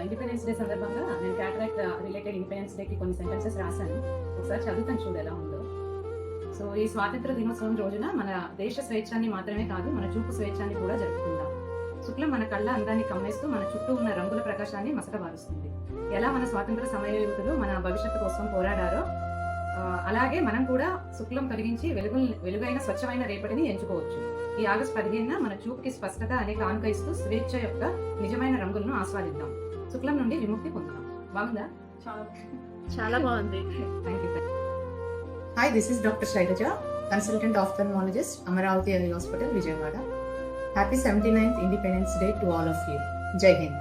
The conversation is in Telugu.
ఇండిపెండెన్స్ డే సందర్భంగా నేను క్యాటరాక్ట్ రిలేటెడ్ ఇండిపెండెన్స్ డేకి కొన్ని సెంటెన్సెస్ రాశాను. ఒకసారి చదువుతాను చూడు ఎలా ఉందో. సో ఈ స్వాతంత్ర దినోత్సవం రోజున మన దేశ స్వేచ్ఛాన్ని మాత్రమే కాదు, మన చూపు స్వేచ్ఛాన్ని కూడా జరుపుకుందాం. శుక్లం మన కళ్ళ అందాన్ని కమ్మేస్తూ మన చుట్టూ ఉన్న రంగుల ప్రకాశాన్ని మసకబారుస్తుంది. ఎలా మన స్వాతంత్ర సమరయోధులు మన భవిష్యత్తు కోసం పోరాడారో అలాగే మనం కూడా శుక్లం కలిగించి వెలుగైన స్వచ్ఛమైన రేపటిని ఎంచుకోవచ్చు. ఈ ఆగస్టు 15న మన చూపుకి స్పష్టత అనే కానుక ఇస్తూ స్వేచ్ఛ యొక్క నిజమైన రంగులను ఆస్వాదిద్దాం. శుక్లం నుండి విముక్తి పొందుదాం. బాగుందా? చాలా బాగుంది. Thank you. Hi, this is doctor Shailaja, consultant ophthalmologist, Amaravati eye hospital, Vijayawada. Happy 79th independence day to all of you. Jai Hind.